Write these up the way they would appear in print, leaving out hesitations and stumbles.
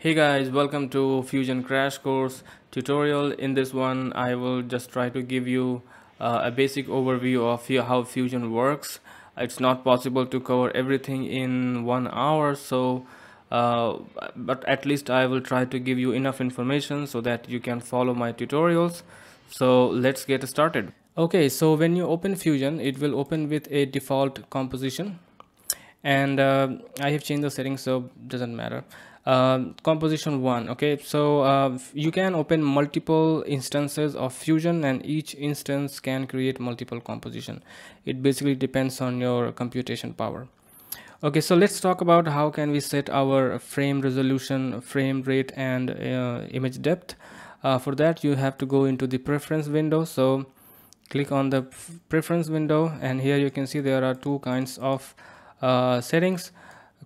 Hey guys, welcome to Fusion Crash Course tutorial. In this one, I will just try to give you a basic overview of how Fusion works. It's not possible to cover everything in 1 hour, but at least I will try to give you enough information so that you can follow my tutorials. So let's get started. Okay, so when you open Fusion, it will open with a default composition, and I have changed the settings, so doesn't matter. Composition 1. Okay, so you can open multiple instances of Fusion, and each instance can create multiple composition. It basically depends on your computation power. Okay, so let's talk about how can we set our frame resolution, frame rate, and image depth. For that, you have to go into the preference window. So click on the preference window, and here you can see there are two kinds of settings.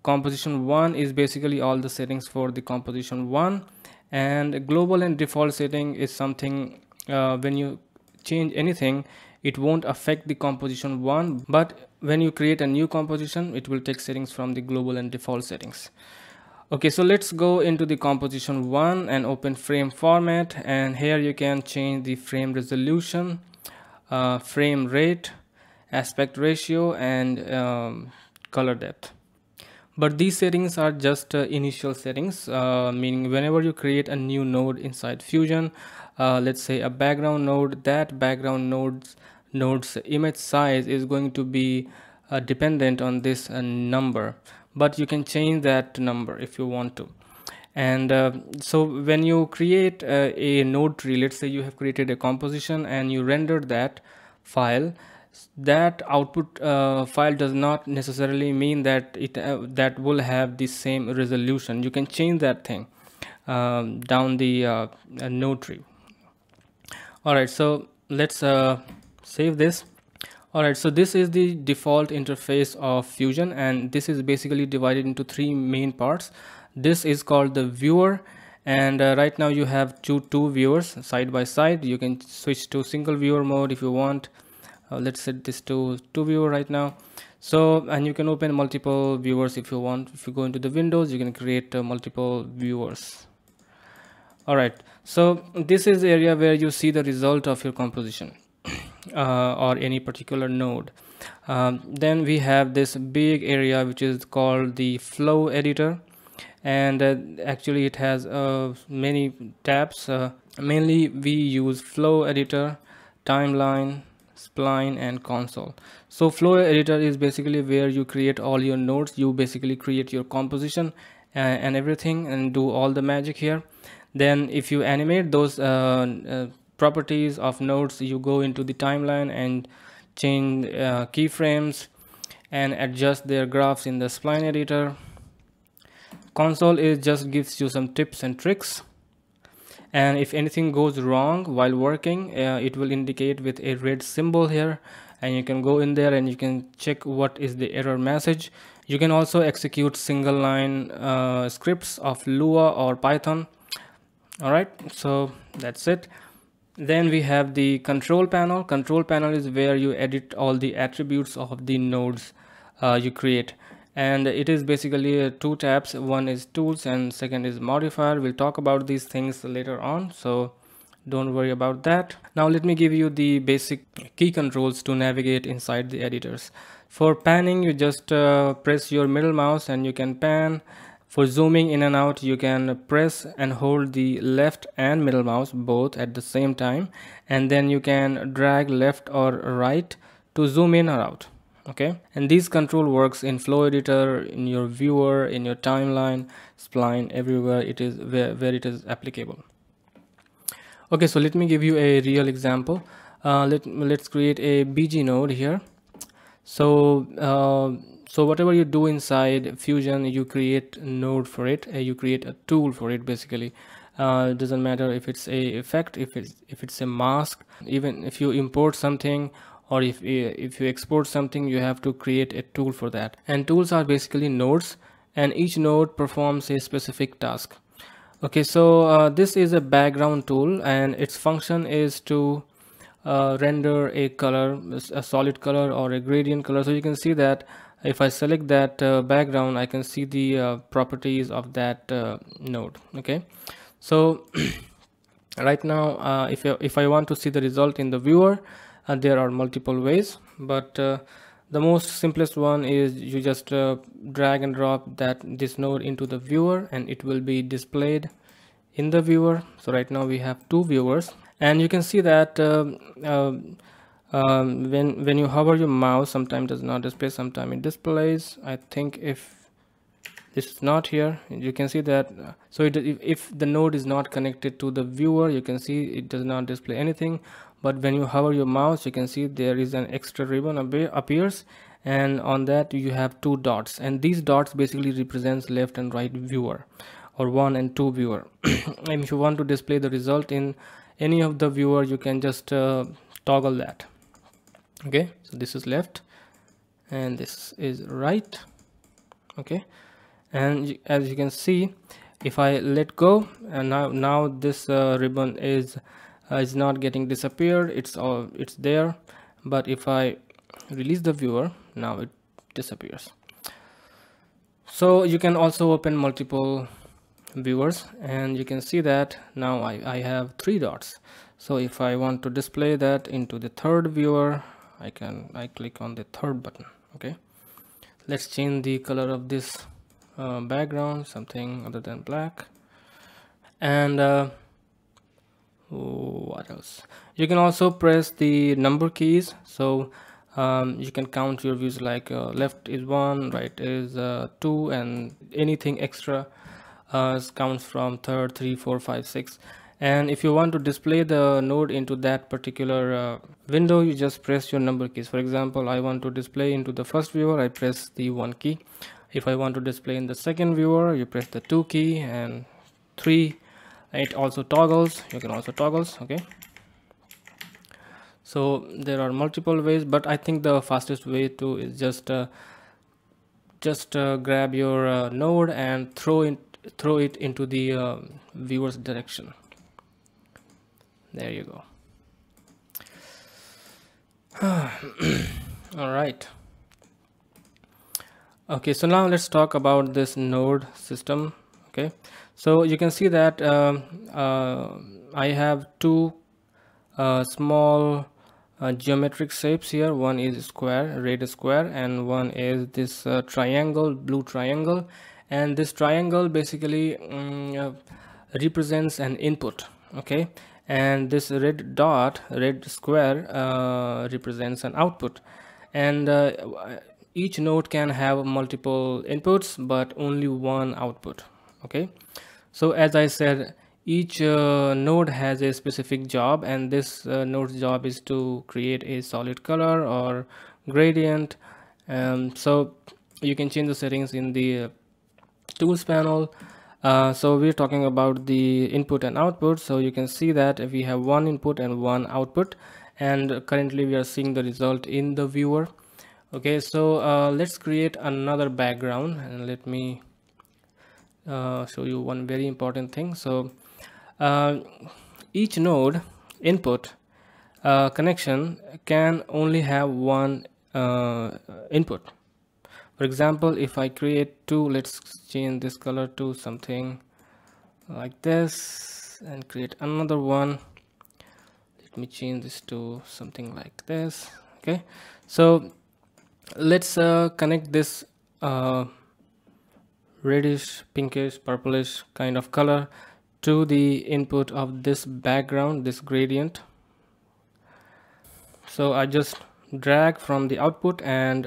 Composition 1 is basically all the settings for the composition 1, and global and default setting is something when you change anything, it won't affect the composition 1, but when you create a new composition, it will take settings from the global and default settings. Okay, so let's go into the composition 1 and open frame format, and here you can change the frame resolution, frame rate, aspect ratio, and color depth. But these settings are just initial settings, meaning whenever you create a new node inside Fusion, let's say a background node, that background node's image size is going to be dependent on this number, but you can change that number if you want to. And so when you create a node tree, let's say you have created a composition and you rendered that file, that output file does not necessarily mean that it that will have the same resolution. You can change that thing down the node tree. All right, so let's save this. All right, so this is the default interface of Fusion, and this is basically divided into three main parts. This is called the viewer, and right now you have two viewers side by side. You can switch to single viewer mode if you want. Let's set this to two viewer right now. So, and you can open multiple viewers if you want. If you go into the windows, you can create multiple viewers. All right, so this is the area where you see the result of your composition or any particular node. Then we have this big area which is called the flow editor, and actually it has many tabs. Mainly we use flow editor, timeline, spline, and console. So flow editor is basically where you create all your nodes. You basically create your composition and everything and do all the magic here. Then if you animate those properties of nodes, you go into the timeline and change keyframes and adjust their graphs in the spline editor. Console is just gives you some tips and tricks, and if anything goes wrong while working, it will indicate with a red symbol here, and you can go in there and you can check what is the error message. You can also execute single line scripts of Lua or Python. All right, so that's it. Then we have the control panel. Control panel is where you edit all the attributes of the nodes you create, and it is basically two tabs. One is tools and second is modifier. We'll talk about these things later on, so don't worry about that. Now let me give you the basic key controls to navigate inside the editors. For panning, you just press your middle mouse and you can pan. For zooming in and out, you can press and hold the left and middle mouse both at the same time, and then you can drag left or right to zoom in or out. Okay, and this control works in flow editor, in your viewer, in your timeline, spline, everywhere it is where it is applicable. Okay, so let me give you a real example. Let's create a BG node here. So whatever you do inside Fusion, you create a node for it, you create a tool for it basically. It doesn't matter if it's a effect, if it's a mask, even if you import something or if you export something, you have to create a tool for that. And tools are basically nodes, and each node performs a specific task. Okay, so this is a background tool, and its function is to render a color, a solid color or a gradient color. So you can see that if I select that background, I can see the properties of that node. Okay, so right now if I want to see the result in the viewer, there are multiple ways, but the most simplest one is you just drag and drop this node into the viewer and it will be displayed in the viewer. So right now we have two viewers, and you can see that when you hover your mouse, sometimes does not display, sometimes it displays. I think if this is not here, you can see that so if the node is not connected to the viewer, you can see it does not display anything. But when you hover your mouse, you can see there is an extra ribbon appears, and on that you have two dots, and these dots basically represents left and right viewer, or 1 and 2 viewer. And if you want to display the result in any of the viewer, you can just toggle that. Okay, so this is left and this is right. Okay, and as you can see, if I let go, and now this ribbon is not getting disappeared, it's there. But if I release the viewer, now it disappears. So you can also open multiple viewers, and you can see that now I have 3 dots. So if I want to display that into the third viewer, I click on the third button. Okay, let's change the color of this background, something other than black. And what else, you can also press the number keys. So you can count your views, like left is 1, right is 2, and anything extra counts from third, 3, 4, 5, 6. And if you want to display the node into that particular window, you just press your number keys. For example, I want to display into the first viewer, I press the 1 key. If I want to display in the second viewer, you press the 2 key, and 3. It also toggles, you can also toggles. Okay, so there are multiple ways, but I think the fastest way to is just grab your node and throw it into the viewer's direction. There you go. All right. Okay, so now let's talk about this node system. Okay, so you can see that I have 2 small geometric shapes here. One is square, red square, and one is this triangle, blue triangle. And this triangle basically represents an input. Okay, and this red dot, red square, represents an output. And each node can have multiple inputs but only one output. Okay, so as I said, each node has a specific job, and this node's job is to create a solid color or gradient. So you can change the settings in the tools panel. So we're talking about the input and output. So you can see that we have 1 input and 1 output, and currently we are seeing the result in the viewer. Okay, so let's create another background, and let me show you one very important thing. So each node input connection can only have 1 input. For example, if I create 2, let's change this color to something like this, and create another one. Let me change this to something like this. Okay, so let's connect this reddish, pinkish, purplish kind of color to the input of this background, this gradient. So I just drag from the output and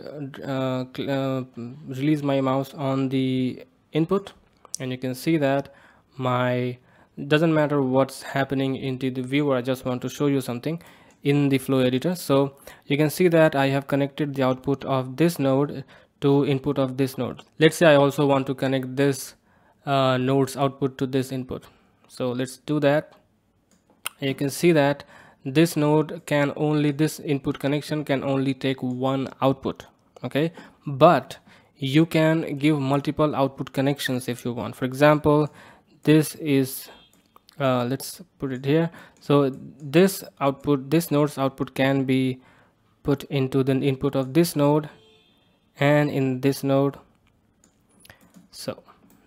release my mouse on the input, and you can see that doesn't matter what's happening into the viewer. I just want to show you something in the flow editor. So you can see that I have connected the output of this node to input of this node. Let's say I also want to connect this node's output to this input. So let's do that. You can see that this node can only, this input connection can only take 1 output. Okay, but you can give multiple output connections if you want. For example, this is let's put it here. So this output, this node's output can be put into the input of this node, and in this node. So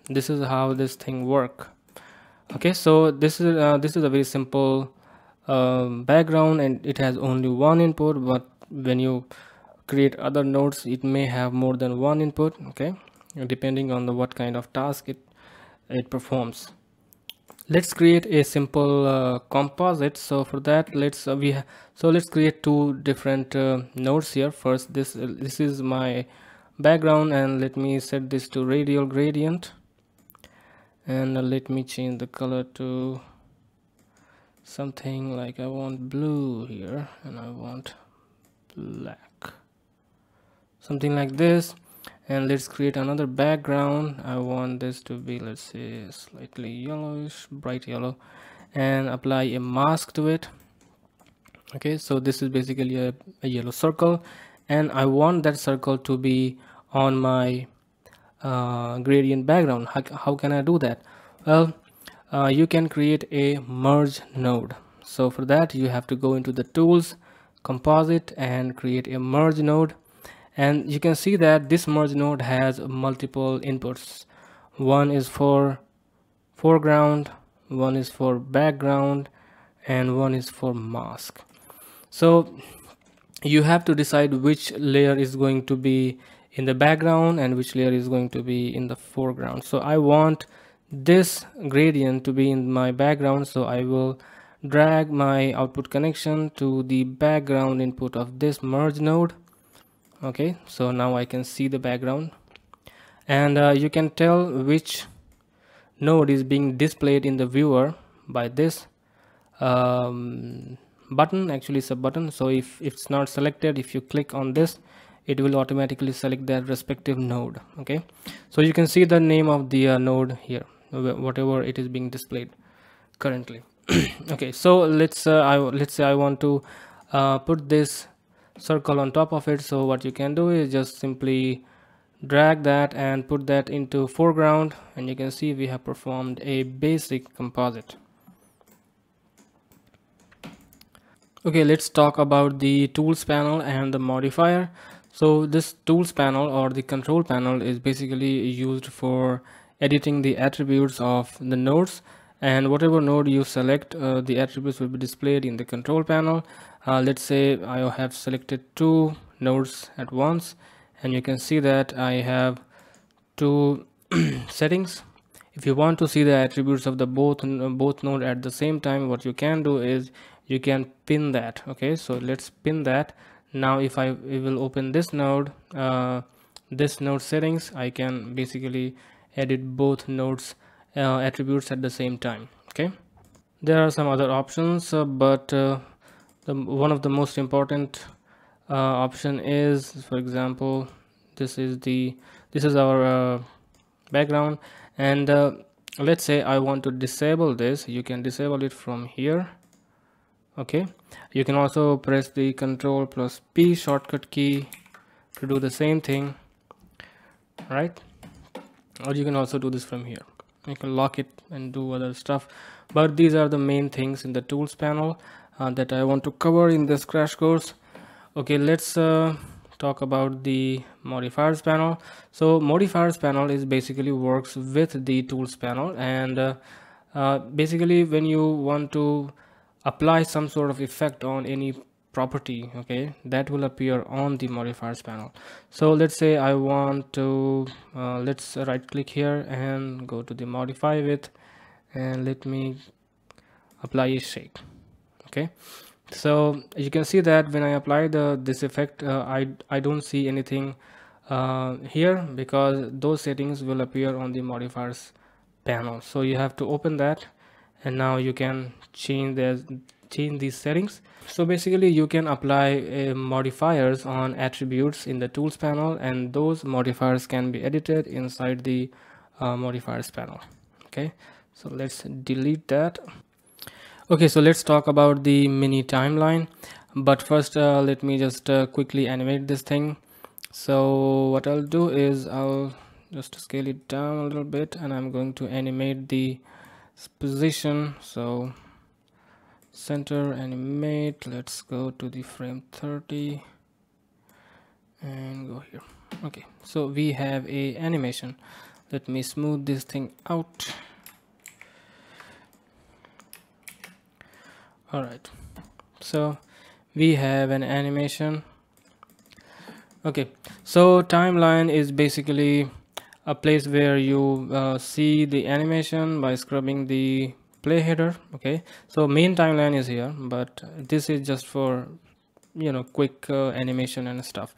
this is how this thing work. Okay, so this is a very simple background, and it has only one input, but when you create other nodes it may have more than one input, okay, depending on the what kind of task it performs. Let's create a simple composite. So for that, let's let's create two different nodes here. First, this is my background, and let me set this to radial gradient, and let me change the color to something like, I want blue here and I want black, something like this. And let's create another background. I want this to be, let's say, slightly yellowish, bright yellow, and apply a mask to it. Okay, so this is basically a yellow circle, and I want that circle to be on my gradient background. How can I do that? Well, you can create a merge node. So for that, you have to go into the tools, composite, and create a merge node. And you can see that this merge node has multiple inputs. One is for foreground, one is for background, and one is for mask. So you have to decide which layer is going to be in the background and which layer is going to be in the foreground. So I want this gradient to be in my background, so I will drag my output connection to the background input of this merge node. Okay, so now I can see the background, and you can tell which node is being displayed in the viewer by this button. Actually, it's a button, so if it's not selected, if you click on this, it will automatically select that respective node. Okay, so you can see the name of the node here, whatever it is being displayed currently. Okay, so let's say I want to put this circle on top of it. So what you can do is just simply drag that and put that into foreground, and you can see we have performed a basic composite. Okay, let's talk about the tools panel and the modifier. So this tools panel or the control panel is basically used for editing the attributes of the nodes, and whatever node you select, the attributes will be displayed in the control panel. Let's say I have selected two nodes at once, and you can see that I have two settings. If you want to see the attributes of the both node at the same time, what you can do is you can pin that. Okay, so let's pin that. Now if I will open this node settings, I can basically edit both nodes attributes at the same time. Okay, there are some other options, but one of the most important option is, for example, this is our background, and let's say I want to disable this. You can disable it from here. Okay, you can also press the Ctrl plus P shortcut key to do the same thing, right? Or you can also do this from here. You can lock it and do other stuff, but these are the main things in the tools panel that I want to cover in this crash course. Okay, let's talk about the modifiers panel. So modifiers panel is basically works with the tools panel, and basically when you want to apply some sort of effect on any property, okay, that will appear on the modifiers panel. So let's say I want to let's right click here and go to the modify with, and let me apply a shake. Okay, so you can see that when I apply this effect, I don't see anything here, because those settings will appear on the modifiers panel. So you have to open that, and now you can change these settings. So basically you can apply modifiers on attributes in the tools panel, and those modifiers can be edited inside the modifiers panel. Okay, so let's delete that. Okay, so let's talk about the mini timeline, but first let me just quickly animate this thing. So what I'll do is I'll just scale it down a little bit, and I'm going to animate the position. So center, animate, let's go to the frame 30, and go here. Okay, so we have a animation. Let me smooth this thing out. All right, so we have an animation. Okay, so timeline is basically a place where you see the animation by scrubbing the play header. Okay, so main timeline is here, but this is just for, you know, quick animation and stuff.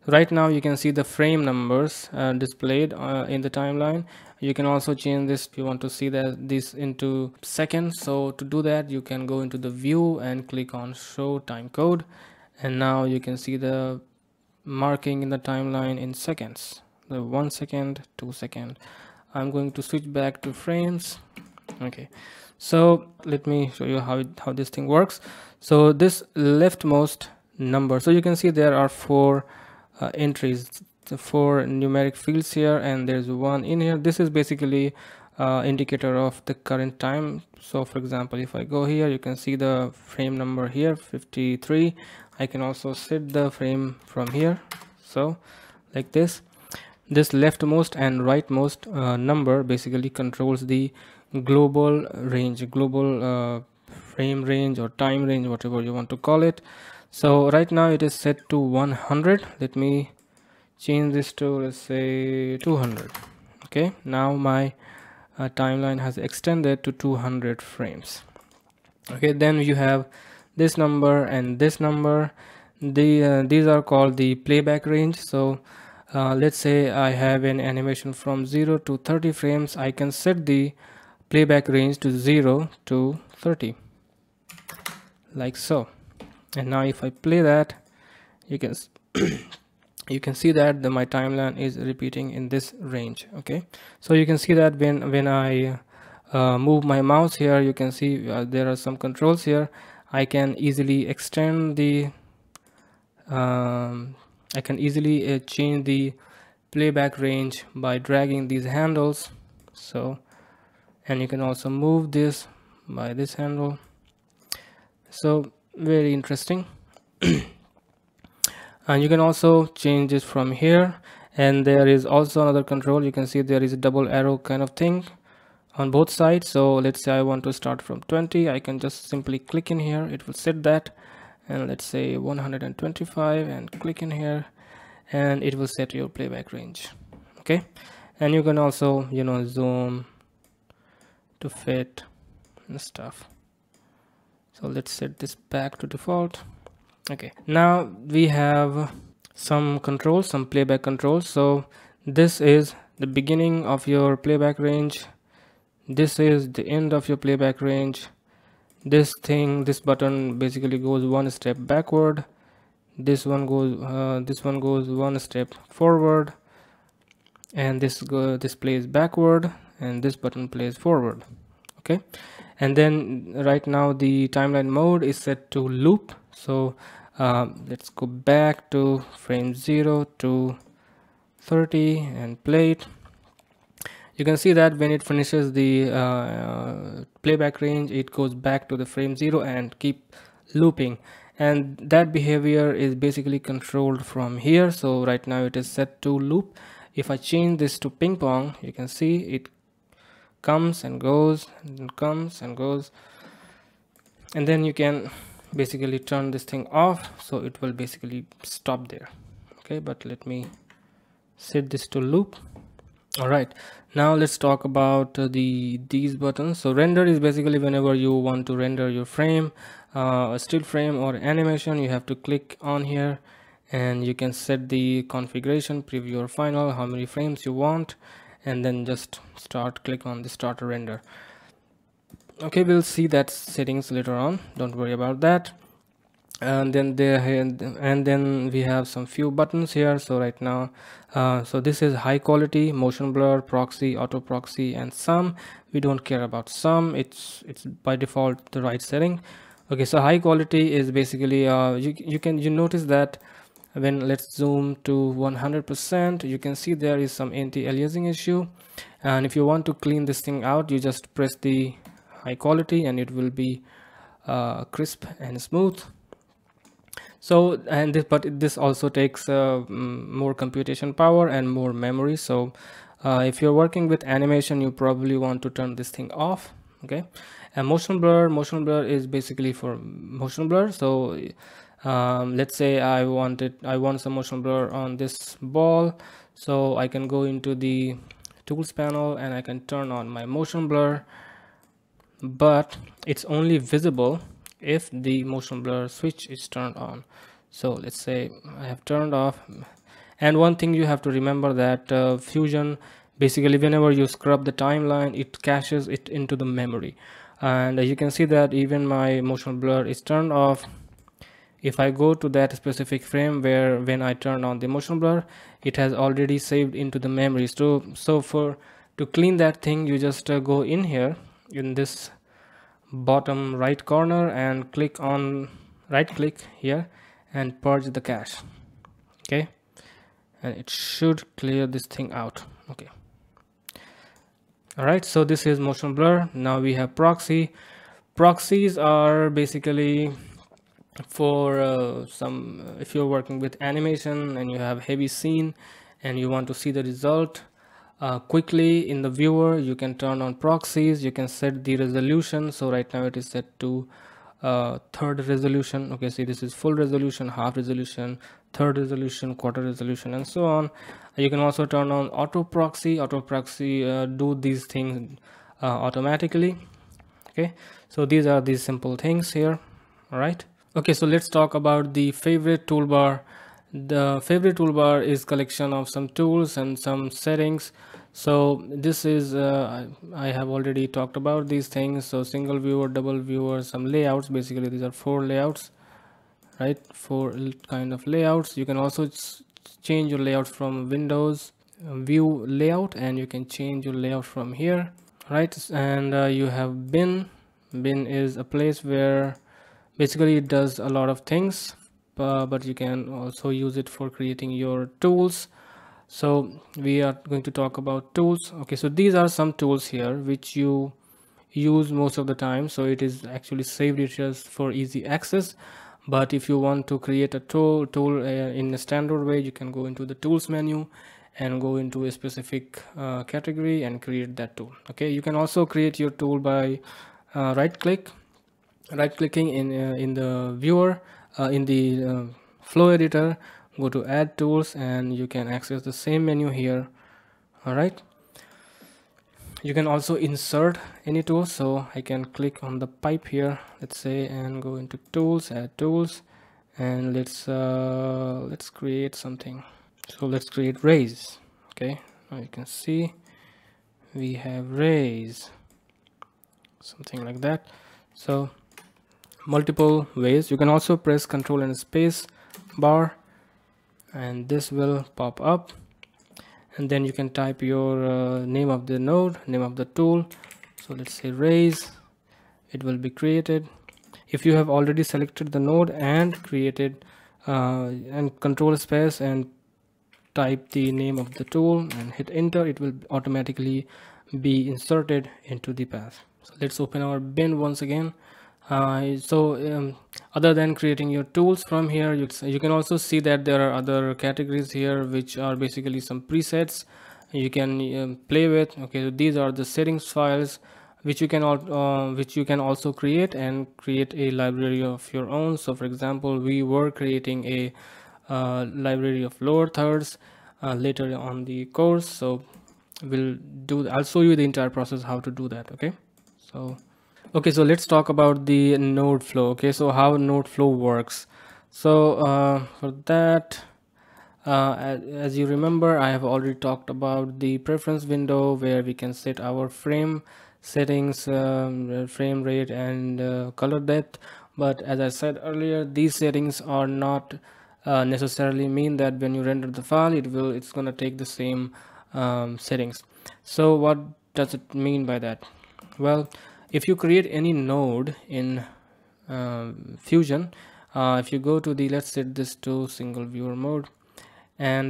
Right now you can see the frame numbers displayed in the timeline. You can also change this if you want to see this into seconds. So to do that, you can go into the view and click on show time code, and now you can see the marking in the timeline in seconds, the 1 second, 2 second. I'm going to switch back to frames. Okay, so let me show you how this thing works. So this leftmost number, so you can see there are 4 entries, 4 numeric fields here, and there's one in here. This is basically indicator of the current time. So for example, if I go here, you can see the frame number here, 53. I can also set the frame from here, so like this leftmost and rightmost number basically controls the global range, global frame range or time range, whatever you want to call it. So right now it is set to 100. Let me change this to, let's say, 200. Okay, now my timeline has extended to 200 frames. Okay, then you have this number and this number. These are called the playback range. So let's say I have an animation from 0 to 30 frames. I can set the playback range to 0 to 30, like so. And now if I play that, you can you can see that my timeline is repeating in this range. Okay, so you can see that when I move my mouse here, you can see there are some controls here. I can easily extend the I can easily change the playback range by dragging these handles. So, and you can also move this by this handle. So very interesting. And you can also change it from here, and there is also another control. You can see there is a double arrow kind of thing on both sides. So let's say I want to start from 20. I can just simply click in here, it will set that, and let's say 125, and click in here and it will set your playback range. Okay, and you can also, you know, zoom to fit and stuff. So let's set this back to default. Okay, now we have some controls, some playback controls. So this is the beginning of your playback range, this is the end of your playback range. This button basically goes one step backward, this one goes one step forward, and this plays backward, and this button plays forward. Okay, and then right now the timeline mode is set to loop. So let's go back to frame 0 to 30 and play it. You can see that when it finishes the playback range, it goes back to the frame 0 and keep looping, and that behavior is basically controlled from here. So right now it is set to loop. If I change this to ping pong, you can see it comes and goes and comes and goes, and then you can basically turn this thing off, so it will basically stop there. Okay, but let me set this to loop. All right, now let's talk about these buttons. So render is basically whenever you want to render your frame, a still frame or animation, you have to click on here and you can set the configuration, preview or final, how many frames you want, and then just click on the start render. Okay, we'll see that settings later on, don't worry about that. And then we have some few buttons here. So right now so this is high quality, motion blur, proxy, auto proxy, and sum. We don't care about sum, it's by default the right setting. Okay, so high quality is basically you notice that when let's zoom to 100%, you can see there is some anti-aliasing issue, and if you want to clean this thing out, you just press the high quality and it will be crisp and smooth. So and this, but this also takes more computation power and more memory. So if you're working with animation, you probably want to turn this thing off. Okay. And motion blur is basically for motion blur. So let's say I want some motion blur on this ball, so I can go into the tools panel and I can turn on my motion blur, but it's only visible if the motion blur switch is turned on. So let's say I have turned off. And one thing you have to remember that Fusion, basically whenever you scrub the timeline, it caches it into the memory. And you can see that even my motion blur is turned off. If I go to that specific frame where when I turn on the motion blur, it has already saved into the memory. So to clean that thing, you just go in here in this bottom right corner and click on right click here and purge the cache. Okay, and it should clear this thing out. Okay, all right, so this is motion blur. Now we have proxy. Proxies are basically for some if you're working with animation and you have heavy scene and you want to see the result quickly in the viewer, you can turn on proxies. You can set the resolution. So right now it is set to third resolution. Okay, see, this is full resolution, half resolution, third resolution, quarter resolution, and so on. You can also turn on auto proxy. Do these things automatically. Okay, so these are these simple things here. All right. Okay, so let's talk about the favorite toolbar. The favorite toolbar is collection of some tools and some settings. So this is I have already talked about these things. So single viewer, double viewer, some layouts. Basically these are 4 layouts, right? 4 kind of layouts. You can also change your layout from Windows view layout, and you can change your layout from here, right? And you have bin. Bin is a place where basically it does a lot of things, but you can also use it for creating your tools. So we are going to talk about tools. Okay, so these are some tools here which you use most of the time, so it is actually saved it just for easy access. But if you want to create a tool in a standard way, you can go into the tools menu and go into a specific category and create that tool. Okay, you can also create your tool by right clicking in the viewer, in the flow editor, go to add tools, and you can access the same menu here. All right, you can also insert any tool. So I can click on the pipe here, let's say, and go into tools, add tools, and let's create something. So let's create raise. Okay, now you can see we have raise, something like that. So multiple ways. You can also press Control and space bar and this will pop up, and then you can type your name of the node, name of the tool. So let's say raise. It will be created. If you have already selected the node and created and Control space and type the name of the tool and hit enter, it will automatically be inserted into the path. So let's open our bin once again. Other than creating your tools from here, you can also see that there are other categories here which are basically some presets you can play with. Okay, so these are the settings files which you can also create and create a library of your own. So for example, we were creating a library of lower thirds later on the course, so I'll show you the entire process how to do that. Okay, so let's talk about the node flow. Okay, so how node flow works. So for that, as you remember, I have already talked about the preference window where we can set our frame settings, frame rate, and color depth. But as I said earlier, these settings are not necessarily mean that when you render the file, it's gonna take the same settings. So what does it mean by that? Well, if you create any node in Fusion, if you go to let's set this to single viewer mode, and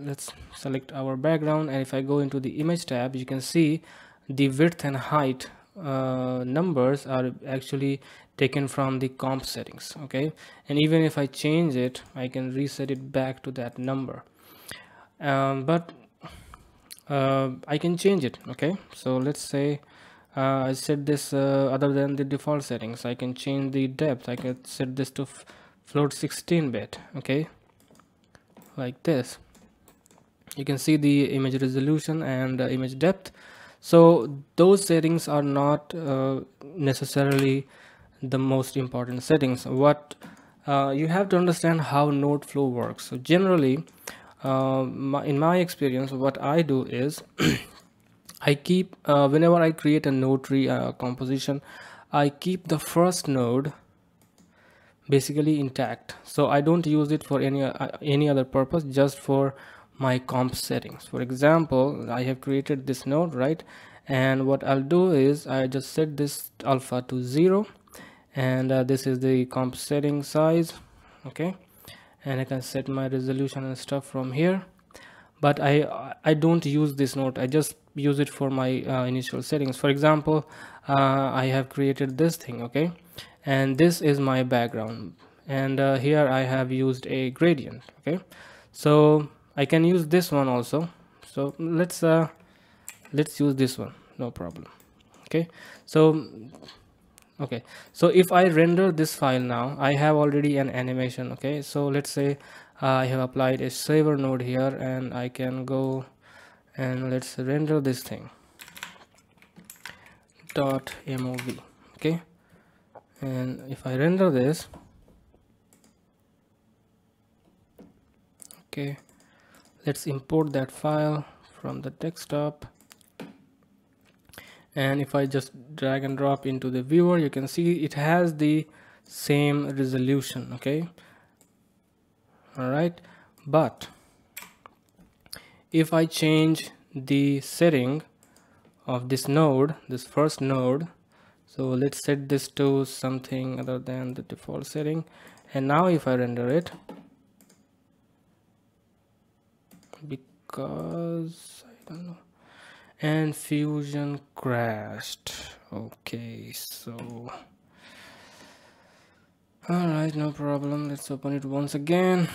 let's select our background, and if I go into the image tab, you can see the width and height numbers are actually taken from the comp settings. Okay, and even if I change it, I can reset it back to that number, but I can change it. Okay, so let's say I set this other than the default settings. I can change the depth. I can set this to float 16-bit. Okay, like this. You can see the image resolution and image depth. So those settings are not necessarily the most important settings. What you have to understand how node flow works. So generally, in my experience, what I do is I keep whenever I create a node tree composition, I keep the first node basically intact. So I don't use it for any other purpose, just for my comp settings. For example, I have created this node, right? And what I'll do is I just set this alpha to 0, and this is the comp setting size. Okay, and I can set my resolution and stuff from here, but I don't use this node. I just use it for my initial settings. For example, I have created this thing, okay, and this is my background, and here I have used a gradient. Okay, so I can use this one also. So let's use this one, no problem. Okay, so if I render this file now, I have already an animation. Okay, so let's say I have applied a saver node here, and I can go and let's render this thing .mov. Okay, and if I render this, okay, let's import that file from the desktop, and if I just drag and drop into the viewer, you can see it has the same resolution. Okay, all right, but if I change the setting of this node, this first node, so let's set this to something other than the default setting, and now if I render it, because I don't know, and Fusion crashed. Okay, so all right, no problem. Let's open it once again.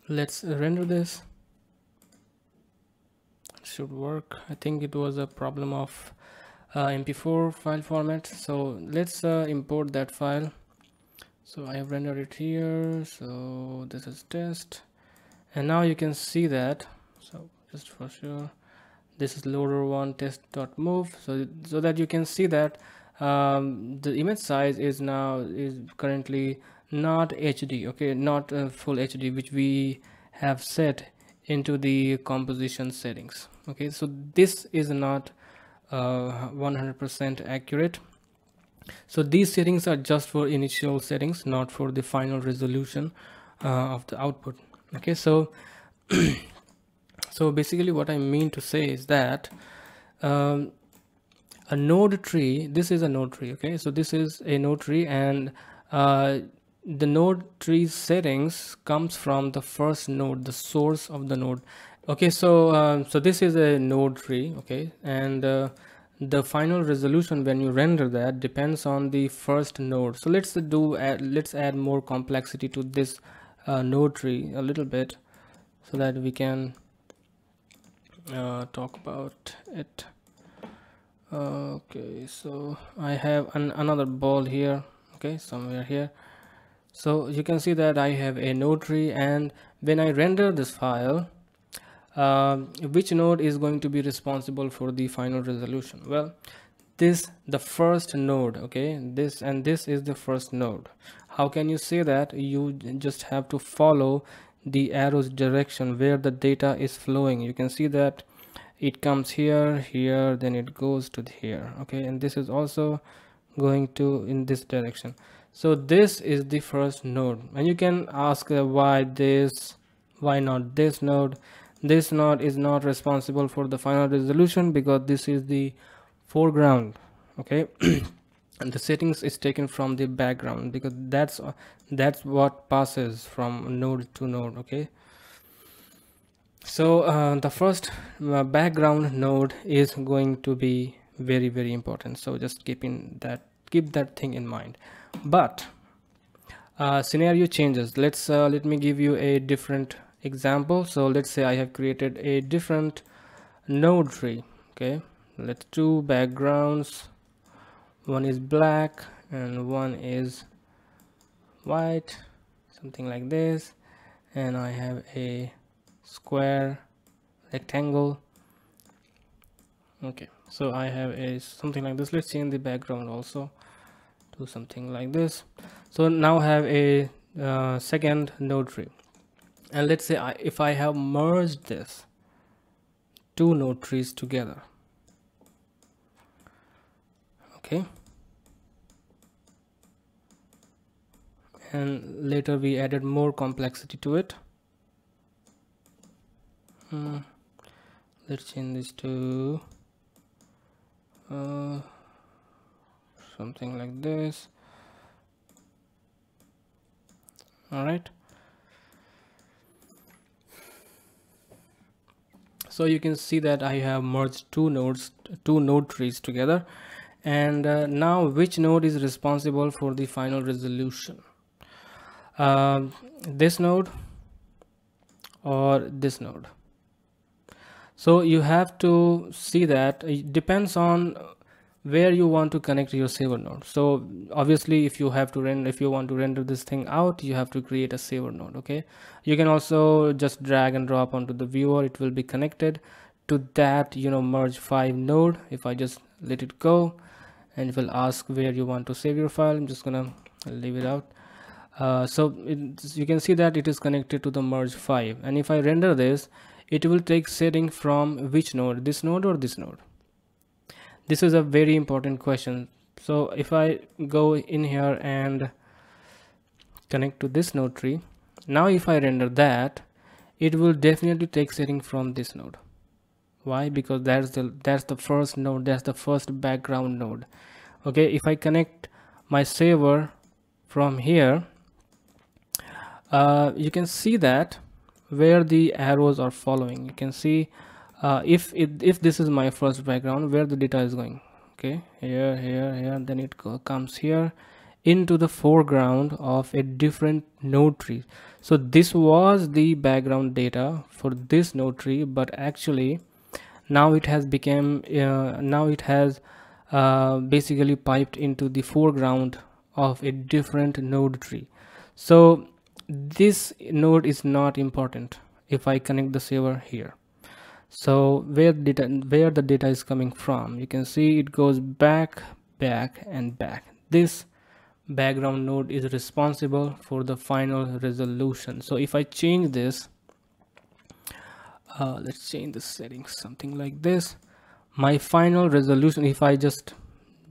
Let's render this. Should work. I think it was a problem of MP4 file format. So let's import that file. So I have rendered it here. So this is test, and now you can see that. So just for sure, this is loader1 test.move. So that you can see that the image size is currently not HD. Okay, not full HD, which we have set into the composition settings. Okay, so this is not 100% accurate. So these settings are just for initial settings, not for the final resolution of the output. Okay, so so basically what I mean to say is that a node tree, this is a node tree. Okay, so this is a node tree, and the node tree settings comes from the first node, the source of the node. Okay, so so this is a node tree. Okay, and the final resolution when you render that depends on the first node. So let's add more complexity to this node tree a little bit, so that we can talk about it. Okay, so I have another ball here. Okay, somewhere here. So you can see that I have a node tree, and when I render this file, which node is going to be responsible for the final resolution? Well, the first node. Okay, this is the first node. How can you say that? You just have to follow the arrow's direction where the data is flowing. You can see that it comes here, then it goes to here. Okay, and this is also going to in this direction. So this is the first node, and you can ask why not this node? This node is not responsible for the final resolution because this is the foreground. okay. And the settings is taken from the background, because that's what passes from node to node, okay. So the first background node is going to be very, very important, so just keep that thing in mind. But scenario changes. Let me give you a different example. So let's say I have created a different node tree, okay. Let's do backgrounds. One is black and one is white, something like this, and I have a square, rectangle, okay. So I have a something like this. Let's change the background also to something like this. So now I have a second node tree, and let's say if I have merged this two node trees together, okay, and later we added more complexity to it. Let's change this to something like this. All right, so you can see that I have merged two node trees together. And now which node is responsible for the final resolution? This node or this node? So you have to see that it depends on where you want to connect your saver node. So obviously if you want to render this thing out, you have to create a saver node, okay. You can also just drag and drop onto the viewer. It will be connected to that, merge 5 node. If I just let it go, and it will ask where you want to save your file. I'm just gonna leave it out. So you can see that it is connected to the merge 5, and if I render this, it will take setting from which node, this node or this node? This is a very important question. So if I go in here and connect to this node tree, now if I render that, it will definitely take setting from this node. Why? Because that's the first node, that's the first background node, okay. If I connect my saver from here, you can see that where the arrows are following, you can see if this is my first background, where the data is going, okay, here, then it comes here into the foreground of a different node tree. So this was the background data for this node tree, but actually now it has become basically piped into the foreground of a different node tree. So this node is not important if I connect the saver here. So where the data is coming from, you can see it goes back and back. This background node is responsible for the final resolution. So if I change this, let's change the settings, something like this. My final resolution, if I just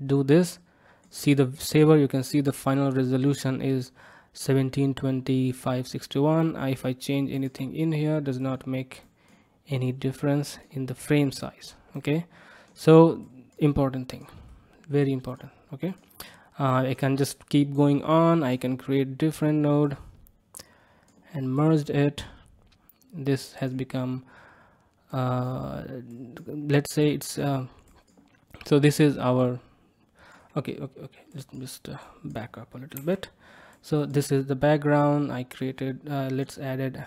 do this, see the saver, you can see the final resolution is 1720/561. If I change anything in here, does not make any difference in the frame size, okay. So important thing, very important, okay. I can just keep going on. I can create different node and merged it. This has become let's say it's so this is our okay. Let's just back up a little bit. So this is the background I created. Let's add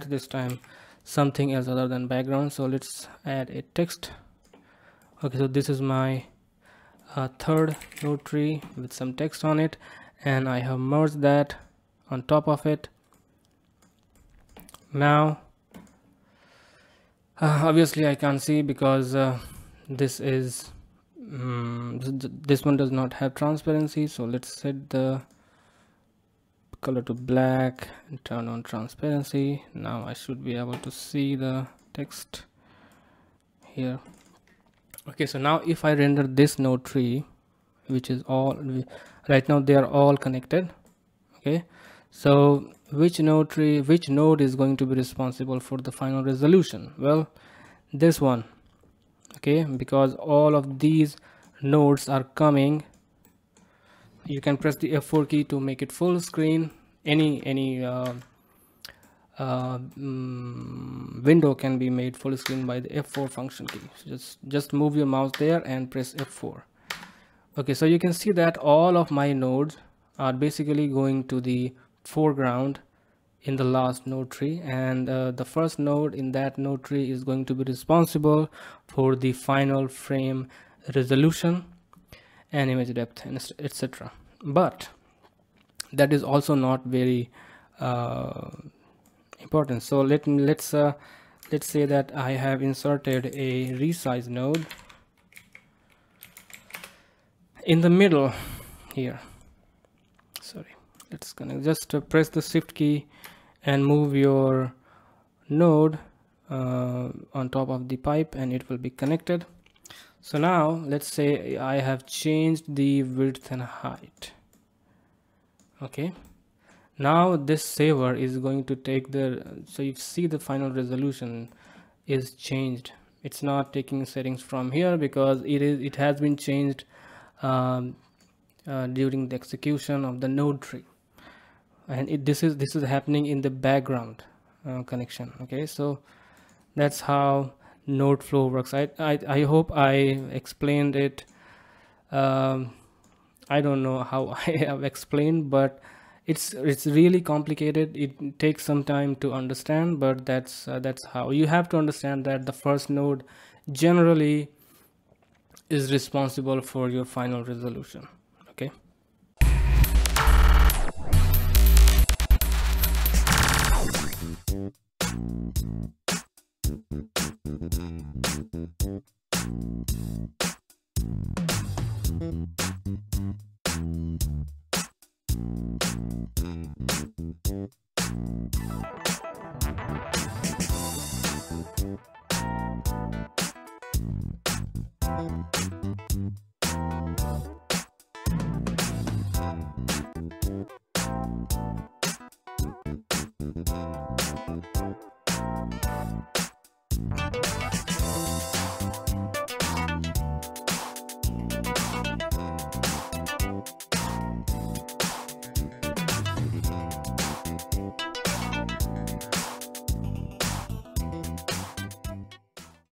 this time something else other than background. So let's add a text. Okay, so this is my third node tree with some text on it, and I have merged that on top of it. Now obviously I can't see because this is this one does not have transparency. So let's set the color to black and turn on transparency. Now I should be able to see the text here. Okay, so now if I render this node tree, which is all right now, they are all connected, okay. So which node is going to be responsible for the final resolution? Well, this one, okay, because all of these nodes are coming, you can press the F4 key to make it full screen. Any window can be made full screen by the F4 function key. So just move your mouse there and press F4. Okay, so you can see that all of my nodes are basically going to the foreground in the last node tree, and the first node in that node tree is going to be responsible for the final frame resolution and image depth and etc. But that is also not very important. So let's say that I have inserted a resize node in the middle here. Sorry, let's gonna just press the shift key and move your node on top of the pipe, and it will be connected. So now let's say I have changed the width and height. Okay, now this saver is going to take the, so you see the final resolution is changed. It's not taking settings from here because it has been changed during the execution of the node tree, and this is happening in the background connection. Okay, so that's how node flow works. I hope I explained it. I don't know how I have explained, but it's really complicated. It takes some time to understand, but that's how you have to understand that the first node generally is responsible for your final resolution. Okay.